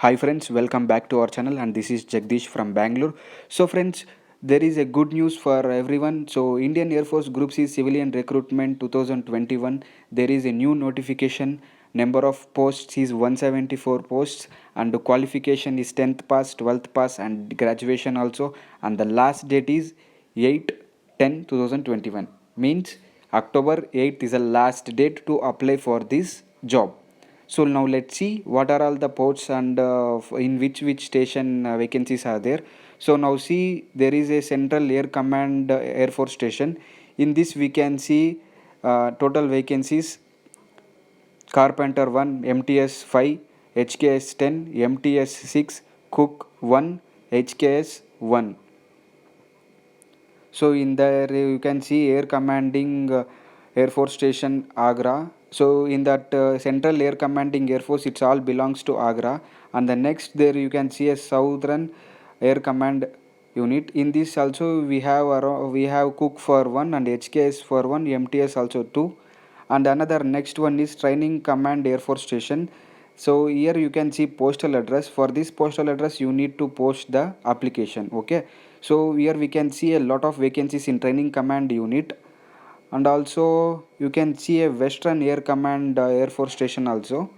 Hi friends, welcome back to our channel and this is Jagdish from Bangalore. So friends, there is a good news for everyone. So Indian Air Force Group C Civilian Recruitment 2021, there is a new notification. Number of posts is 174 posts and the qualification is 10th pass, 12th pass and graduation also, and the last date is 8/10/2021. Means October 8th is the last date to apply for this job. So now let's see what are all the ports and in which station vacancies are there. So now see there is a Central Air Command Air Force Station. In this we can see total vacancies: Carpenter 1, MTS 5, HKS 10, MTS 6, Cook 1, HKS 1. So in there you can see Air Commanding Air Force Station Agra. So in that Central Air Commanding Air Force, it's all belongs to Agra. And the next there you can see a Southern Air Command unit. In this also we have Cook for one and HKS for one, MTS also two. And another next one is Training Command Air Force Station. So here you can see postal address. For this postal address you need to post the application. Okay, so here we can see a lot of vacancies in Training Command unit, and also you can see a Western Air Command Air Force Station also.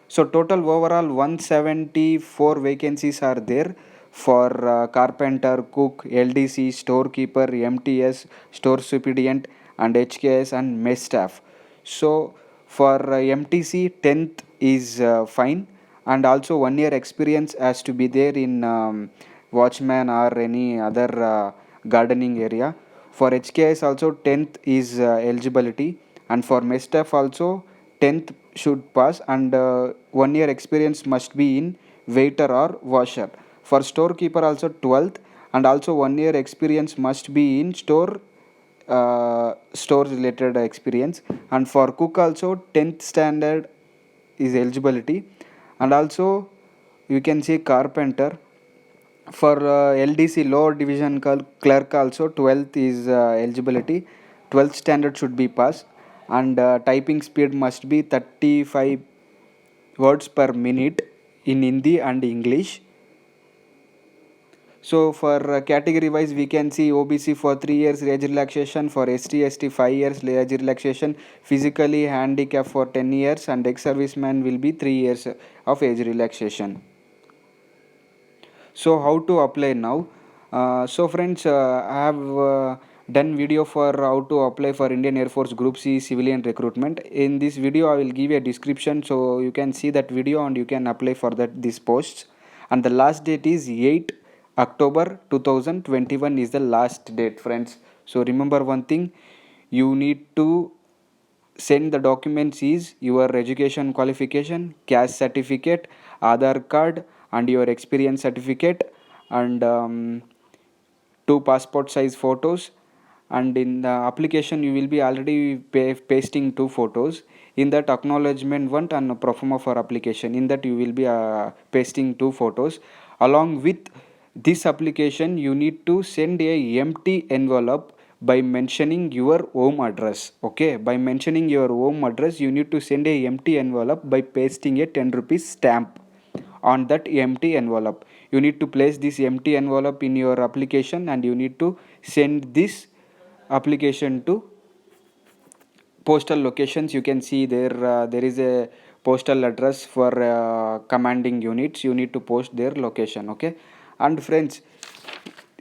So total overall 174 vacancies are there for carpenter, cook, LDC, storekeeper, MTS, store superintendent, and HKS and mess staff. So for MTC 10th is fine, and also 1 year experience has to be there in watchman or any other gardening area. For HKS also 10th is eligibility, and for mess staff also 10th should pass, and 1 year experience must be in waiter or washer. For storekeeper also 12th, and also 1 year experience must be in store related experience. And for cook also 10th standard is eligibility, and also you can say carpenter. For LDC lower division clerk also 12th is eligibility. 12th standard should be passed, and typing speed must be 35 words per minute in Hindi and English. So for category wise we can see OBC for 3 years age relaxation, for ST 5 years age relaxation, physically handicapped for 10 years, and ex serviceman will be 3 years of age relaxation. So how to apply now? So friends, I have done video for how to apply for Indian Air Force Group C civilian recruitment. In this video I will give a description so you can see that video and you can apply for that these posts. And the last date is 8 October 2021 is the last date, friends. So remember one thing, you need to send the documents is your education qualification, caste certificate, Aadhaar card, and your experience certificate, and two passport size photos. And in the application you will be already pasting two photos. In that acknowledgement one and pro forma for application, in that you will be pasting two photos. Along with this application you need to send a empty envelope by mentioning your home address. Okay, by mentioning your home address you need to send a empty envelope by pasting a 10 rupees stamp on that empty envelope. You need to place this empty envelope in your application, and you need to send this application to postal locations. You can see there there is a postal address for commanding units. You need to post their location. Okay, and friends,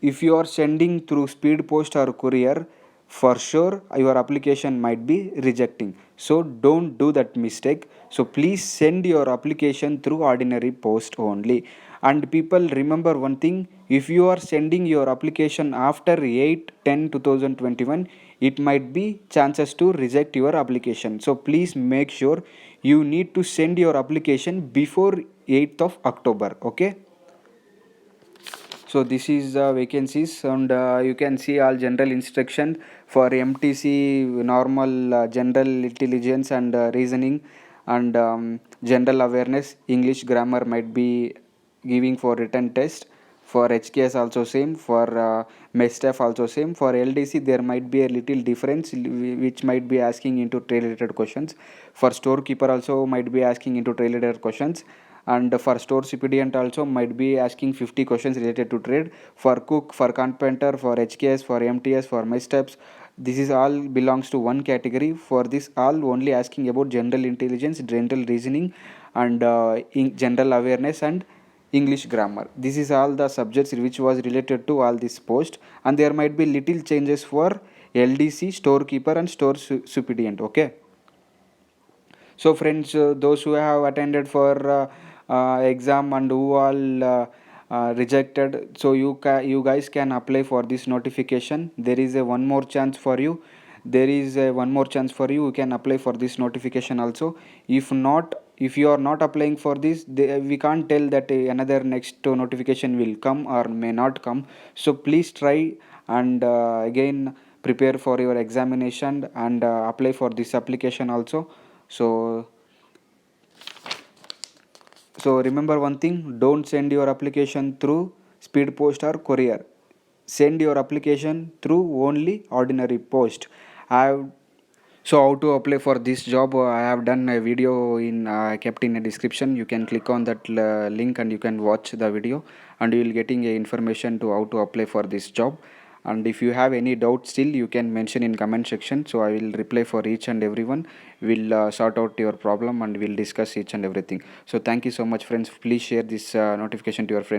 if you are sending through speed post or courier, for sure your application might be rejecting, so don't do that mistake. So please send your application through ordinary post only. And people, remember one thing, if you are sending your application after 8/10/2021, it might be chances to reject your application. So please make sure you need to send your application before 8th of October. Okay, so this is vacancies, and you can see all general instruction for MTC normal general intelligence and reasoning, and general awareness, English grammar might be giving for written test. For HKS also same, for MESTAF also same. For LDC there might be a little difference which might be asking into trade related questions. For storekeeper also might be asking into trade related questions. and for store superintendent also might be asking 50 questions related to trade. For cook, for carpenter, for HKS, for MTS, for my steps, this is all belongs to one category. For this all only asking about general intelligence, general reasoning, and in general awareness and English grammar. This is all the subjects which was related to all this post, and there might be little changes for LDC, storekeeper, and store superintendent. Okay. So friends, those who have attended for exam and who all rejected, so you guys can apply for this notification. There is a one more chance for you. There is a one more chance for you. You can apply for this notification also. If not, if you are not applying for this, we can't tell that another next notification will come or may not come. So please try and again prepare for your examination and apply for this application also. So so remember one thing, don't send your application through speed post or courier. Send your application through only ordinary post. I have So how to apply for this job, I have done a video in kept in a description. You can click on that link and you can watch the video, and you will getting a information to how to apply for this job. And if you have any doubt still, you can mention in comment section, so I will reply for each and everyone. We'll sort out your problem and we'll discuss each and everything. So thank you so much friends. Please share this notification to your friends.